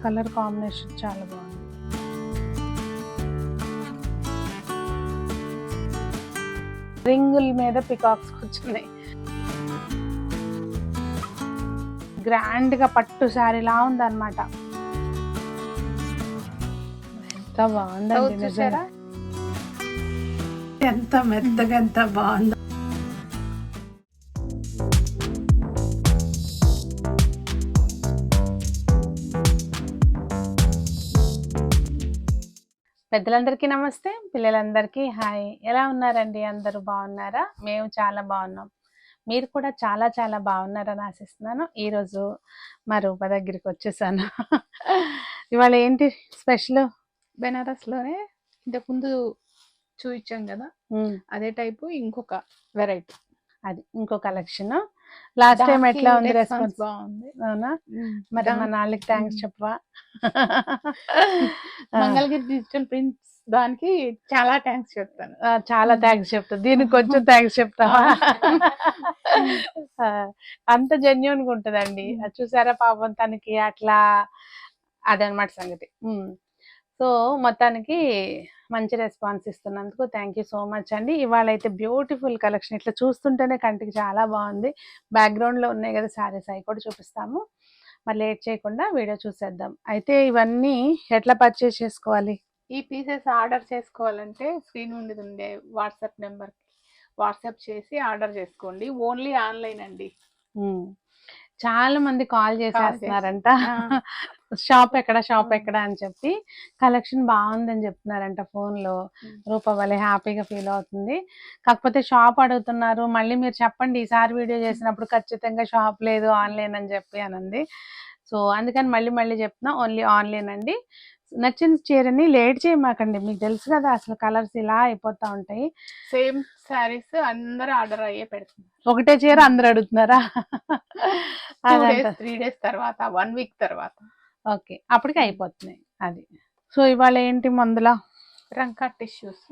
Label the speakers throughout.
Speaker 1: Colour combination చాలా బాగుంది. రింగుల మీద పికాక్స్ కూర్చున్నాయి. గ్రాండ్ గా పట్టు శారీలా ఉందన్నమాట. ఎంత బాగుందండి నిజంగా. ఎంత మెత్తగా ఎంత బాగుందో. పెద్దలందరికీ నమస్తే, పిల్లలందరికీ హాయ్. ఎలా ఉన్నారండి? అందరూ బాగున్నారా? మేము చాలా బాగున్నాం. మీరు కూడా చాలా చాలా బాగున్నారని ఆశిస్తున్నాను. ఈరోజు మా రూప దగ్గరికి వచ్చేసాను. ఇవాళ ఏంటి స్పెషల్?
Speaker 2: బెనారస్లోనే ఇంతకుముందు చూపించాం కదా, అదే టైపు ఇంకొక వెరైటీ,
Speaker 1: అది ఇంకో కలెక్షన్. లాస్ట్ టైం ఎట్లా ఉంది రెస్పాన్స్?
Speaker 2: బాగుంది.
Speaker 1: అవునా? మరి మా నాన్నకి థ్యాంక్స్ చెప్పవా?
Speaker 2: మంగళగిరి డిజిటల్ ప్రింట్స్ దానికి చాలా థ్యాంక్స్ చెప్తాను.
Speaker 1: చాలా థ్యాంక్స్ చెప్తా. దీనికి కొంచెం థ్యాంక్స్ చెప్తావా? అంత జెన్యున్ గా ఉంటదండి. చూసారా పాపం తనకి అట్లా అదనమాట సంగతి. సో మొత్తానికి మంచి రెస్పాన్స్ ఇస్తున్నందుకు థ్యాంక్ యూ సో మచ్ అండి. ఇవాళ అయితే బ్యూటిఫుల్ కలెక్షన్, ఇట్లా చూస్తుంటేనే కంటికి చాలా బాగుంది. బ్యాక్గ్రౌండ్ లో ఉన్నాయి కదా శారీస్, అవి కూడా చూపిస్తాము. మరి లేట్ చేయకుండా వీడియో చూసేద్దాం. అయితే ఇవన్నీ ఎట్లా పర్చేస్ చేసుకోవాలి?
Speaker 2: ఈ పీసెస్ ఆర్డర్ చేసుకోవాలంటే స్క్రీన్ నుండి ఉండే వాట్సాప్ నెంబర్కి వాట్సాప్ చేసి ఆర్డర్ చేసుకోండి. ఓన్లీ ఆన్లైన్ అండి.
Speaker 1: చాలా మంది కాల్ చేసేస్తున్నారంట, షాప్ ఎక్కడ అని చెప్పి. కలెక్షన్ బాగుందని చెప్తున్నారంట ఫోన్ లో. రూప వాళ్ళే హ్యాపీగా ఫీల్ అవుతుంది. కాకపోతే షాప్ అడుగుతున్నారు. మళ్ళీ మీరు చెప్పండి ఈసారి వీడియో చేసినప్పుడు ఖచ్చితంగా షాప్ లేదు, ఆన్లైన్ అని చెప్పి అనంది. సో అందుకని మళ్ళీ చెప్తున్నా, ఓన్లీ ఆన్లైన్ అండి. నచ్చిన చీరని లేట్ చేయమాకండి. మీకు తెలుసు కదా అసలు కలర్స్ ఇలా అయిపోతా ఉంటాయి.
Speaker 2: సేమ్ శారీస్ అందరూ ఆర్డర్ అయ్యే పెడుతున్నారు.
Speaker 1: ఒకటే చీర అందరు అడుగుతున్నారా?
Speaker 2: 3 days తర్వాత, 1 week తర్వాత.
Speaker 1: ఓకే, అప్పటికి అయిపోతున్నాయి అది. సో ఇవాళ ఏంటి మందుల?
Speaker 2: రంకా tissues.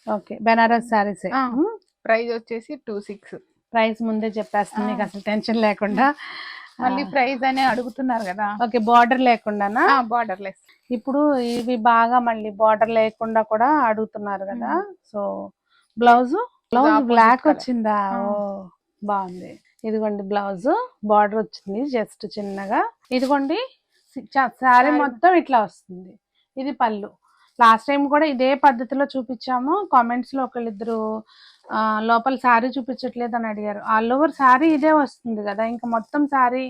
Speaker 1: Okay, Banaras saris.
Speaker 2: Price వచ్చేసి 26.
Speaker 1: ప్రైస్ ముందే చెప్పేస్తుంది, మీకు అసలు టెన్షన్ లేకుండా.
Speaker 2: మళ్ళీ ప్రైస్ అనే అడుగుతున్నారు కదా.
Speaker 1: ఓకే, బార్డర్ లేకుండానా?
Speaker 2: Border less.
Speaker 1: ఇప్పుడు ఇవి బాగా మళ్ళీ బార్డర్ లేకుండా కూడా అడుగుతున్నారు కదా. సో బ్లౌజ్ బ్లాక్ వచ్చిందా? ఓ బాగుంది. ఇదిగోండి బ్లౌజ్ బార్డర్ వచ్చింది జస్ట్ చిన్నగా. ఇదిగోండి శారీ మొత్తం ఇట్లా వస్తుంది. ఇది పళ్ళు. లాస్ట్ టైం కూడా ఇదే పద్ధతిలో చూపించాము. కామెంట్స్ లో ఒకళ్ళిద్దరు లోపల శారీ చూపించట్లేదు అని అడిగారు. ఆల్ ఓవర్ శారీ ఇదే వస్తుంది కదా, ఇంకా మొత్తం శారీ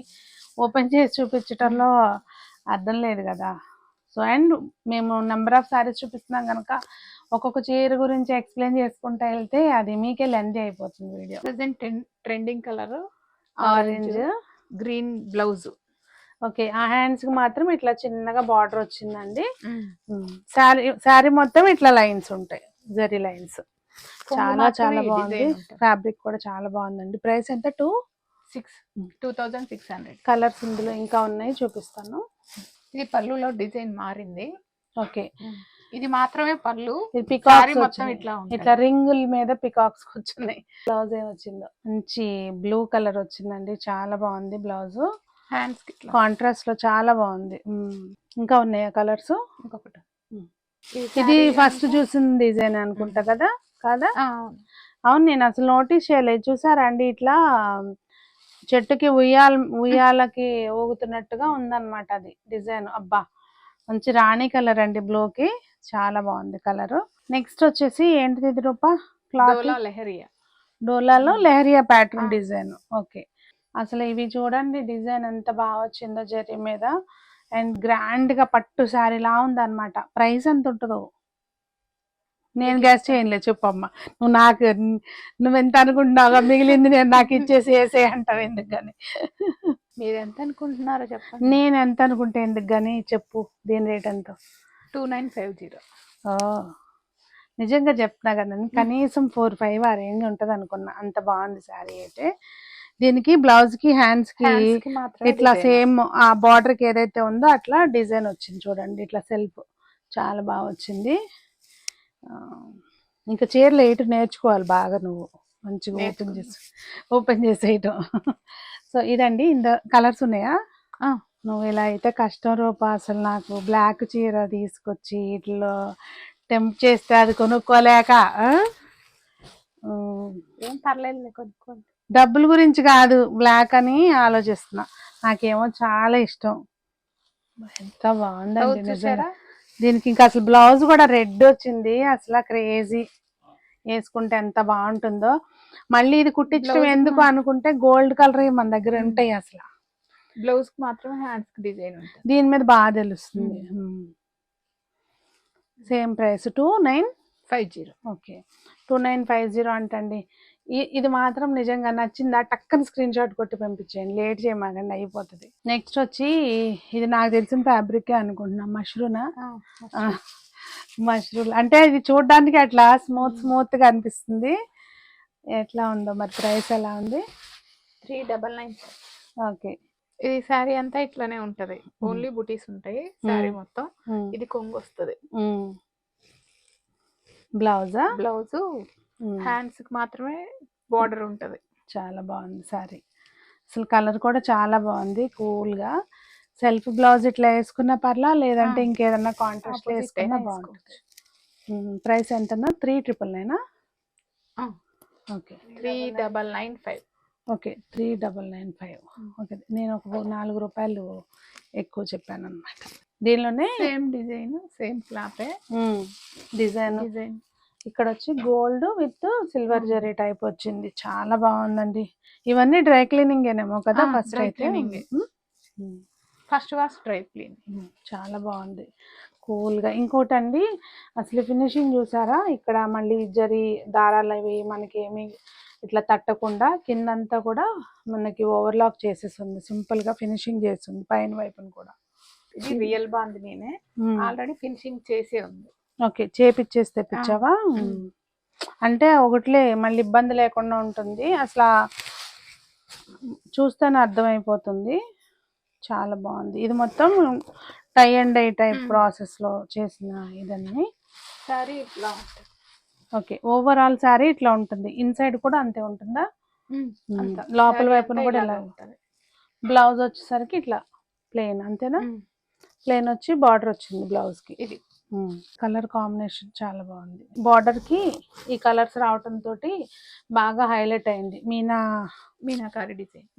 Speaker 1: ఓపెన్ చేసి చూపించటంలో అర్థం లేదు కదా. సో అండ్ మేము నెంబర్ ఆఫ్ శారీస్ చూపిస్తున్నాం కనుక ఒక్కొక్క చీర గురించి ఎక్స్ప్లెయిన్ చేసుకుంటూ వెళ్తే అది మీకే లెంత్ అయిపోతుంది video.
Speaker 2: Present trending colour
Speaker 1: orange
Speaker 2: green blouse.
Speaker 1: Okay, ఆ హ్యాండ్స్ కి మాత్రం ఇట్లా చిన్నగా బార్డర్ వచ్చిందండి. శారీ మొత్తం ఇట్లా లైన్స్ ఉంటాయి, జరీ లైన్స్. చాలా చాలా బాగుంది. ఫ్యాబ్రిక్ కూడా చాలా బాగుందండి. ప్రైస్ ఎంత?
Speaker 2: 2600.
Speaker 1: కలర్స్ ఇందులో ఇంకా ఉన్నాయి, చూపిస్తాను.
Speaker 2: ఇది పళ్ళులో డిజైన్ మారింది.
Speaker 1: ఓకే,
Speaker 2: ఇది మాత్రమే పళ్ళు.
Speaker 1: పికాక్స్ మొత్తం ఇట్లా రింగుల మీద పికాక్స్ వచ్చినాయి. బ్లౌజ్ ఏమొచ్చిందో మంచి బ్లూ కలర్ వచ్చిందండి, చాలా బాగుంది బ్లౌజ్.
Speaker 2: హ్యాండ్స్
Speaker 1: కాంట్రాస్ట్ లో చాలా బాగుంది. ఇంకా ఉన్నాయా కలర్స్?
Speaker 2: ఇంకొకటి.
Speaker 1: ఇది ఫస్ట్ చూసిన డిజైన్ అనుకుంటా కదా? కాదా? అవును, నేను అసలు నోటీస్ చేయలేదు. చూసారా అండి, ఇట్లా చెట్టుకి ఉయ్యాలకి ఊగుతున్నట్టుగా ఉందన్నమాట అది డిజైన్. అబ్బా మంచి రాణి కలర్ అండి, బ్లూకి చాలా బాగుంది కలర్. నెక్స్ట్ వచ్చేసి ఏంటిది ఇది రూపా? క్లాత్ డోలాలో లెహరియా ప్యాటర్న్ డిజైన్. ఓకే, అసలు ఇవి చూడండి డిజైన్ ఎంత బాగా వచ్చిందో జరీ మీద. అండ్ గ్రాండ్ గా పట్టు శారీలా ఉందన్నమాట. ప్రైస్ ఎంత ఉంటుందో నేను గెస్ చేయలేదు. చెప్పమ్మా నువ్వెంత అనుకుంటున్నావుగా, మిగిలింది నేను నాకు ఇచ్చేసి వేసే అంటావు ఎందుకు కానీ.
Speaker 2: మీరు ఎంత అనుకుంటున్నారో చెప్పండి.
Speaker 1: నేను ఎంత అనుకుంటే ఎందుకు కానీ చెప్పు. దీని రేట్ ఎంత?
Speaker 2: 2950.
Speaker 1: నిజంగా చెప్తున్నా కదా, కనీసం 4-5 ఆ రేంజ్ ఉంటుంది అనుకున్నా. అంత బాగుంది శారీ అయితే. దీనికి బ్లౌజ్ కి హ్యాండ్స్ కి ఇట్లా సేమ్ ఆ బార్డర్ కి ఏదైతే ఉందో అట్లా డిజైన్ వచ్చింది చూడండి. ఇట్లా సెల్ఫ్ చాలా బాగా వచ్చింది. ఇంకా చీరలు వేయటం నేర్చుకోవాలి బాగా నువ్వు, మంచిగా ఓపెన్ చేసేయటం. సో ఇదండి. ఇంత కలర్స్ ఉన్నాయా? నువ్వు ఇలా అయితే కష్టం రూపా, అసలు నాకు బ్లాక్ చీర తీసుకొచ్చి ఇట్లా టెంప్ట్ చేస్తే అది కొనుక్కోలేక ఆ?
Speaker 2: ఏం పర్లేదు కొనుక్కోండి.
Speaker 1: డబ్బుల గురించి కాదు, బ్లాక్ అని ఆలోచిస్తున్నా. నాకేమో చాలా ఇష్టం. ఎంత బాగుందండి నిజంగా. దీనికి ఇంకా అసలు బ్లౌజ్ కూడా రెడ్ వచ్చింది, అసలు క్రేజీ. వేసుకుంటే ఎంత బాగుంటుందో. మళ్ళీ ఇది కుట్టించడం ఎందుకు అనుకుంటే గోల్డ్ కలర్ మన దగ్గర ఉంటాయి అసలు.
Speaker 2: బ్లౌజ్ కి మాత్రమే హ్యాండ్స్ కి డిజైన్ ఉంటుంది,
Speaker 1: దీని మీద బాగా తెలుస్తుంది. Same price 2950. ఓకే 2950 అంటండి. ఇది మాత్రం నిజంగా నచ్చిందా టక్కని స్క్రీన్ షాట్ కొట్టి పంపించేయండి, లేట్ చేయమాకండి, అయిపోతుంది. నెక్స్ట్ వచ్చి ఇది నాకు తెలిసిన ఫ్యాబ్రికే అనుకుంటున్నా, మష్రూనా. మష్రూమ్ అంటే ఇది చూడడానికి అట్లా స్మూత్ గా అనిపిస్తుంది. ఎట్లా ఉందో మరి, ప్రైస్ ఎలా ఉంది?
Speaker 2: 399.
Speaker 1: ఓకే.
Speaker 2: ఇది శారీ అంతా ఇట్లానే ఉంటది, ఓన్లీ బుటీస్ ఉంటాయి శారీ మొత్తం. ఇది కొంగు వస్తుంది. బ్లౌజ్ హ్యాండ్స్ కి మాత్రమే బార్డర్ ఉంటది.
Speaker 1: చాలా బాగుంది సారీ, అసలు కలర్ కూడా చాలా బాగుంది, కూల్ గా. సెల్ఫ్ బ్లౌజ్ ఇట్లా వేసుకున్న పర్లా, లేదంటే ఇంకేదన్నా కాంట్రాస్ట్ వేసుకున్నా బాగుంటుంది. ప్రైస్ ఎంతన్నా? 3999. ఓకే
Speaker 2: 3995.
Speaker 1: ఓకే 3995. ఓకే, నేను ఒక 4 రూపాయలు ఎక్కువ చెప్పాను అనమాట. దీనిలోనే
Speaker 2: same design, same cloth,
Speaker 1: design ఇక్కడ వచ్చి gold with silver zari type వచ్చింది, చాలా బాగుందండి. ఇవన్నీ డ్రై క్లీనింగ్ ఏనేమో కదా? ఫస్ట్ అయితే
Speaker 2: ఫస్ట్ వాష్ డ్రై క్లీనింగ్.
Speaker 1: చాలా బాగుంది, కూల్ గా. ఇంకోటి అండి, అసలు ఫినిషింగ్ చూసారా? ఇక్కడ మళ్ళీ జరీ దారాలు అవి మనకి ఏమి ఇట్లా తట్టకుండా కిందంతా కూడా మనకి ఓవర్లాక్ చేసేస్తుంది, సింపుల్ గా ఫినిషింగ్ చేస్తుంది పైన వైపును కూడా.
Speaker 2: ఇది రియల్ బాందినీనే, ఆల్రెడీ ఫినిషింగ్ చేసే ఉంది.
Speaker 1: ఓకే, చేపిచ్చేసి తెప్పించావా? అంటే ఒకట్లే మళ్ళీ ఇబ్బంది లేకుండా ఉంటుంది, అసలు చూస్తేనే అర్థమైపోతుంది. చాలా బాగుంది. ఇది మొత్తం tie and dye type process లో చేసిన ఇదన్నీ.
Speaker 2: సారీ ఇట్లా ఉంటుంది.
Speaker 1: ఓకే, ఓవరాల్ సారీ ఇట్లా ఉంటుంది. ఇన్సైడ్ కూడా అంతే ఉంటుందా? లోపల వైపున కూడా ఇలా ఉంటుంది. బ్లౌజ్ వచ్చేసరికి ఇట్లా ప్లెయిన్, అంతేనా? ప్లెయిన్ వచ్చి బార్డర్ వచ్చింది బ్లౌజ్ కి. ఇది కలర్ కాంబినేషన్ చాలా బాగుంది. బార్డర్ కి ఈ కలర్స్ రావటం తోటి బాగా హైలైట్ అయింది.
Speaker 2: మీనాకారి డిజైన్.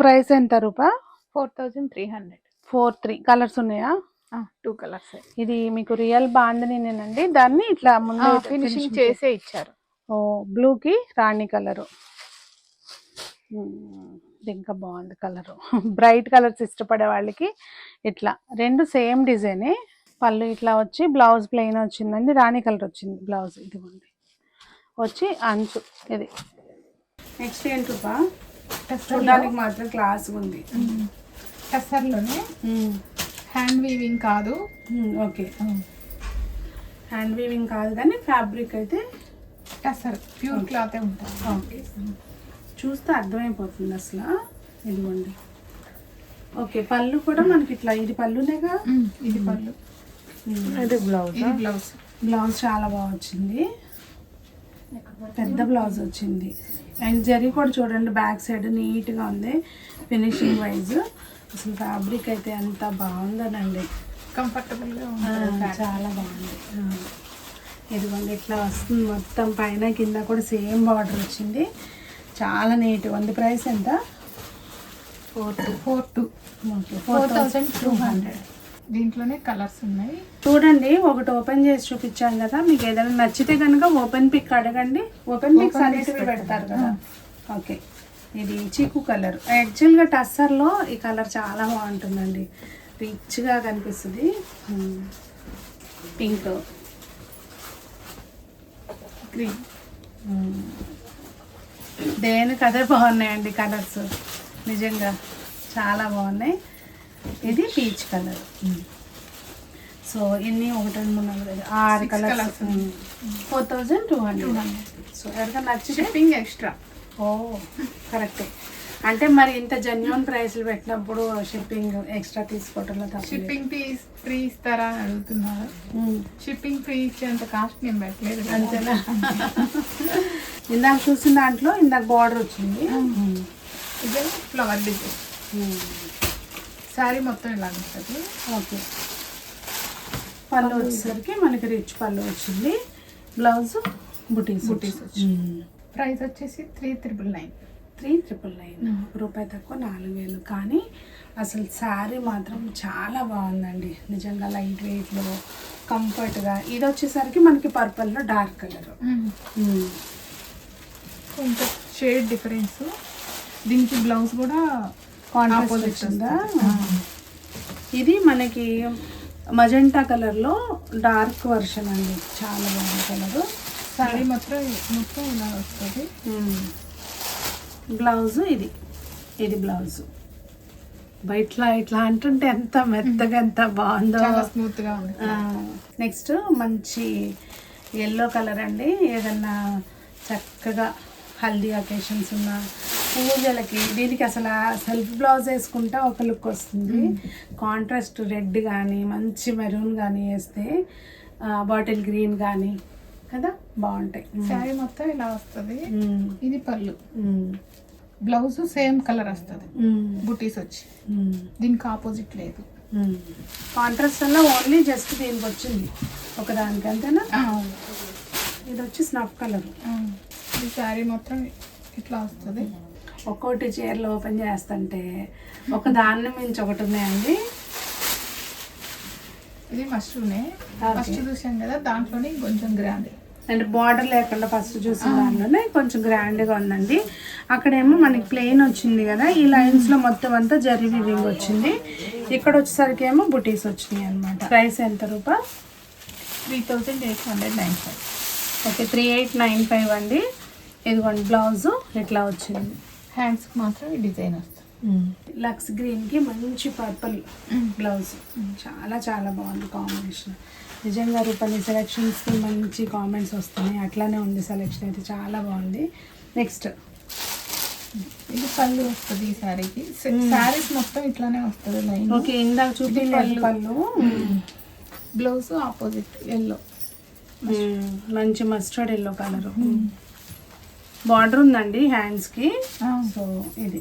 Speaker 1: ప్రైస్ ఎంత రూపా?
Speaker 2: 4300.
Speaker 1: 43 కలర్స్ ఉన్నాయా?
Speaker 2: 2 కలర్స్. ఇది
Speaker 1: మీకు రియల్ బాందినేనండి, దాన్ని ఇట్లా ముందు
Speaker 2: ఫినిషింగ్ చేసే ఇచ్చారు.
Speaker 1: ఓ బ్లూ కి రాణి కలరు, ఇంకా బాగుంది కలరు. బ్రైట్ కలర్స్ ఇష్టపడే వాళ్ళకి ఇట్లా 2 సేమ్ డిజైనే. పళ్ళు ఇట్లా వచ్చి బ్లౌజ్ ప్లెయిన్ వచ్చిందండి, రాణి కలర్ వచ్చింది బ్లౌజ్. ఇదిగోండి వచ్చి అంచు ఇది. నెక్స్ట్ ఏంటబ్బా? చూడడానికి మాత్రం క్లాస్ ఉంది.
Speaker 2: టస్సర్లోనే హ్యాండ్ వీవింగ్ కాదు.
Speaker 1: ఓకే, హ్యాండ్ వీవింగ్ కాదు కానీ ఫ్యాబ్రిక్ అయితే
Speaker 2: టస్సర్ ప్యూర్ క్లాతే ఉంటుంది.
Speaker 1: ఓకే, చూస్తే అర్థమైపోతుంది అసలు. ఇదిగోండి. ఓకే, పళ్ళు కూడా మనకి ఇట్లా, ఇది పళ్ళునేగా?
Speaker 2: ఇది పళ్ళు,
Speaker 1: ఇది బ్లౌజ్. బ్లౌజ్ చాలా బాగా వచ్చింది, పెద్ద బ్లౌజ్ వచ్చింది. అండ్ జరీ కూడా చూడండి బ్యాక్ సైడ్ నీట్గా ఉంది ఫినిషింగ్ వైజ్. అసలు ఫ్యాబ్రిక్ అయితే ఎంత బాగుందనండి,
Speaker 2: కంఫర్టబుల్గా
Speaker 1: చాలా బాగుంది. ఇదిగోండి ఇట్లా వస్తుంది మొత్తం, పైన కింద కూడా సేమ్ బార్డర్ వచ్చింది, చాలా నీట్గా ఉంది. ప్రైస్ ఎంత?
Speaker 2: 4200. దీంట్లోనే కలర్స్ ఉన్నాయి
Speaker 1: చూడండి. ఒకటి ఓపెన్ చేసి చూపించాను కదా, మీకు ఏదైనా నచ్చితే కనుక ఓపెన్ పిక్ అడగండి, ఓపెన్ పిక్స్ అన్నిటివి పెడతారు కదా. ఓకే, ఇది చీకు కలర్. యాక్చువల్గా టస్సర్లో ఈ కలర్ చాలా బాగుంటుందండి, రిచ్గా కనిపిస్తుంది. పింక్, గ్రీన్, దేనికి అదే బాగున్నాయండి కలర్స్, నిజంగా చాలా బాగున్నాయి. ఇది పీచ్ కలర్. సో ఇన్ని 1 2 3 4 5 కలర్స్. 4200. సో ఎవరికైనా నచ్చి
Speaker 2: షిప్పింగ్ ఎక్స్ట్రా.
Speaker 1: ఓ కరెక్టే, అంటే మరి ఇంత జెన్యున్ ప్రైస్లు పెట్టినప్పుడు షిప్పింగ్ ఎక్స్ట్రా తీసుకోవటంలో తప్ప.
Speaker 2: షిప్పింగ్ ఫ్రీ ఇస్తారా అని అడుగుతున్నారు. షిప్పింగ్ ఫ్రీ ఇచ్చేంత కాస్ట్ నేను పెట్టలేదు.
Speaker 1: అంతేనా? ఇందాక చూసిన దాంట్లో ఇందాక బార్డర్ వచ్చింది,
Speaker 2: ఇదే ఫ్లవర్ డిజైన్. శారీ మొత్తం ఇలా ఉంటుంది.
Speaker 1: ఓకే, పళ్ళు వచ్చేసరికి మనకి రిచ్ పళ్ళు వచ్చింది. బ్లౌజ్ బుటీస్
Speaker 2: వచ్చింది. ప్రైస్ వచ్చేసి 3,999.
Speaker 1: 3,999, రూపాయి తక్కువ 4,000. కానీ అసలు శారీ మాత్రం చాలా బాగుందండి నిజంగా, లైట్ వెయిట్లో కంఫర్ట్గా. ఇది వచ్చేసరికి మనకి పర్పుల్లో డార్క్ కలర్,
Speaker 2: కొంచెం షేడ్ డిఫరెన్స్. దీనికి బ్లౌజ్ కూడా
Speaker 1: కాంట్రాస్ట్ వచ్చిందా. ఇది మనకి మజెంటా కలర్లో డార్క్ వర్షన్ అండి, చాలా బాగుంది కలరు.
Speaker 2: శారీ మొత్తం ఇలా వస్తుంది.
Speaker 1: బ్లౌజ్ ఇది బ్లౌజ్ ఇట్లా అంటుంటే ఎంత మెత్తగా ఎంత బాగుందో,
Speaker 2: స్మూత్గా ఉంది.
Speaker 1: నెక్స్ట్ మంచి ఎల్లో కలర్ అండి. ఏదన్నా చక్కగా హల్దీ అకేషన్స్ ఉన్న పూజలకి దీనికి అసలు సెల్ఫ్ బ్లౌజ్ వేసుకుంటే ఒక లుక్ వస్తుంది. కాంట్రాస్ట్ రెడ్ కానీ మంచి మెరూన్ కానీ వేస్తే, బాటిల్ గ్రీన్ కానీ కదా బాగుంటాయి.
Speaker 2: శారీ మొత్తం ఇలా వస్తుంది. ఇది పళ్ళు, బ్లౌజ్ సేమ్ కలర్ వస్తుంది, బుటీస్ వచ్చి. దీనికి ఆపోజిట్ లేదు.
Speaker 1: కాంట్రాస్ట్ వల్ల ఓన్లీ జస్ట్ దీనికి వచ్చింది ఒకదానికి, అంతేనా. ఇది వచ్చి స్నఫ్ కలర్.
Speaker 2: ఈ శారీ మొత్తం ఇట్లా వస్తుంది.
Speaker 1: ఒక్కోటి చీరలు ఓపెన్ చేస్తుంటే ఒక దాన్ని మించి ఒకటి ఉన్నాయండి.
Speaker 2: ఇది మష్రూనే ఫస్ట్ చూసాం కదా, దాంట్లోనే కొంచెం గ్రాండ్
Speaker 1: అంటే బార్డర్ లేకుండా ఫస్ట్ చూసిన దానిలోనే కొంచెం గ్రాండ్గా ఉందండి. అక్కడేమో మనకి ప్లెయిన్ వచ్చింది కదా, ఈ లైన్స్లో మొత్తం అంతా జరీ వీవింగ్ వచ్చింది. ఇక్కడ వచ్చేసరికి ఏమో బుటీస్ వచ్చినాయి అనమాట. ప్రైస్ ఎంత రూపా?
Speaker 2: 3,895.
Speaker 1: ఓకే, 3,895 అండి. ఇదిగోండి బ్లౌజ్ ఇట్లా వచ్చింది.
Speaker 2: హ్యాండ్స్కి మాత్రం ఈ డిజైన్ వస్తుంది.
Speaker 1: లక్స్ గ్రీన్కి మంచి పర్పుల్ బ్లౌజ్, చాలా చాలా బాగుంది కాంబినేషన్. నిజంగా రూపాయి సెలెక్షన్స్కి మంచి కామెంట్స్ వస్తున్నాయి, అట్లానే ఉంది సెలెక్షన్ అయితే చాలా బాగుంది. నెక్స్ట్
Speaker 2: ఇది పళ్ళు వస్తుంది ఈ శారీకి. శారీస్ మొత్తం ఇట్లానే వస్తుంది లైన్.
Speaker 1: ఓకే, ఇందాక చూపించలేదు పళ్ళు.
Speaker 2: బ్లౌజ్ ఆపోజిట్ ఎల్లో,
Speaker 1: మంచి మస్టర్డ్ ఎల్లో కలర్. బార్డర్ ఉందండి హ్యాండ్స్కి. సో ఇది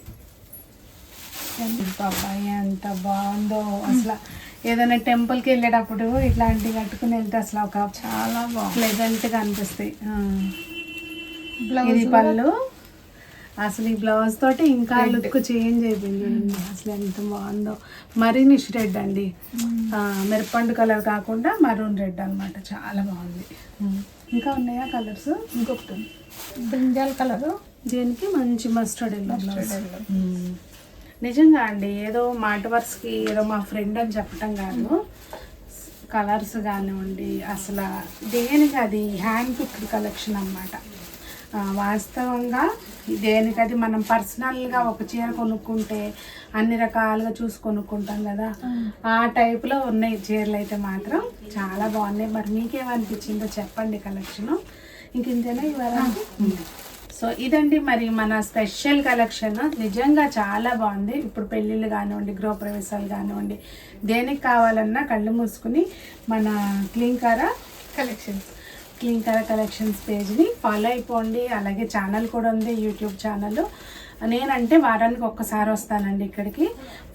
Speaker 1: బాబాయ్ ఎంత బాగుందో అసలు. ఏదైనా టెంపుల్కి వెళ్ళేటప్పుడు ఇట్లాంటివి కట్టుకుని వెళ్తే అసలు ఒక చాలా ప్లెజెంట్గా అనిపిస్తాయి. ఇది పళ్ళు. అసలు ఈ బ్లౌజ్ తోటి ఇంకా లుక్ చేంజ్ అయిపోయింది చూడండి, అసలు ఎంత బాగుందో. మరీనిష్ రెడ్ అండి, మిరపండు కలర్ కాకుండా మరూన్ రెడ్ అనమాట, చాలా బాగుంది. ఇంకా ఉన్నాయా కలర్స్?
Speaker 2: ఇంకొకటి బ్రింజాల్ కలర్,
Speaker 1: దీనికి మంచి మస్టర్డ్ ఎల్లో. నిజంగా అండి, ఏదో మాట వరుసకి ఏదో మా ఫ్రెండ్ అని చెప్పటం కాదు, కలర్స్ కానివ్వండి అసలు దేనికి అది హ్యాండ్ పిక్డ్ కలెక్షన్ అనమాట. వాస్తవంగా దేనికి అది మనం పర్సనల్గా ఒక చీర కొనుక్కుంటే అన్ని రకాలుగా చూసి కొనుక్కుంటాం కదా, ఆ టైప్లో ఉన్నాయి చీరలు అయితే మాత్రం చాలా బాగున్నాయి. మరి మీకేమనిపించిందో చెప్పండి కలెక్షను. ఇంక ఇంతేనా ఇవాళ? సో ఇదండి మరి మన స్పెషల్ కలెక్షన్. నిజంగా చాలా బాగుంది. ఇప్పుడు పెళ్ళిళ్ళు కానివ్వండి, గృహప్రవేశాలు కానివ్వండి, దేనికి కావాలన్నా కళ్ళు మూసుకుని మన క్లీంకారా కలెక్షన్స్ పేజ్ని ఫాలో అయిపోండి. అలాగే ఛానల్ కూడా ఉంది, యూట్యూబ్ ఛానల్. నేనంటే వారానికి ఒక్కసారి వస్తానండి ఇక్కడికి.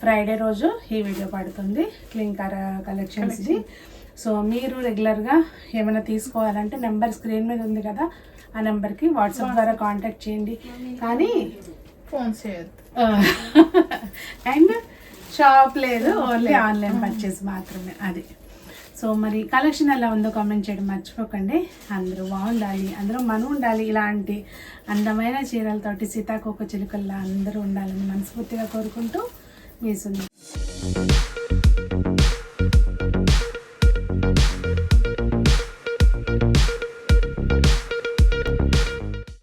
Speaker 1: ఫ్రైడే రోజు ఈ వీడియో పడుతుంది క్లీంకారా కలెక్షన్స్ది. సో మీరు రెగ్యులర్గా ఏమైనా తీసుకోవాలంటే నెంబర్ స్క్రీన్ మీద ఉంది కదా, ఆ నెంబర్కి వాట్సాప్ ద్వారా కాంటాక్ట్ చేయండి, కానీ
Speaker 2: ఫోన్ చేయొద్దు.
Speaker 1: అండ్ షాప్ లేదు, ఓన్లీ ఆన్లైన్ పర్చేస్ మాత్రమే అది. సో మరి కలెక్షన్ ఎలా ఉందో కామెంట్ చేయడం మర్చిపోకండి. అందరూ బాగుండాలి, అందరూ మనం ఉండాలి, ఇలాంటి అందమైన చీరలతోటి సీతాకోక చిలుకల్లా అందరూ ఉండాలని మనస్ఫూర్తిగా కోరుకుంటూ మీ సుందరి.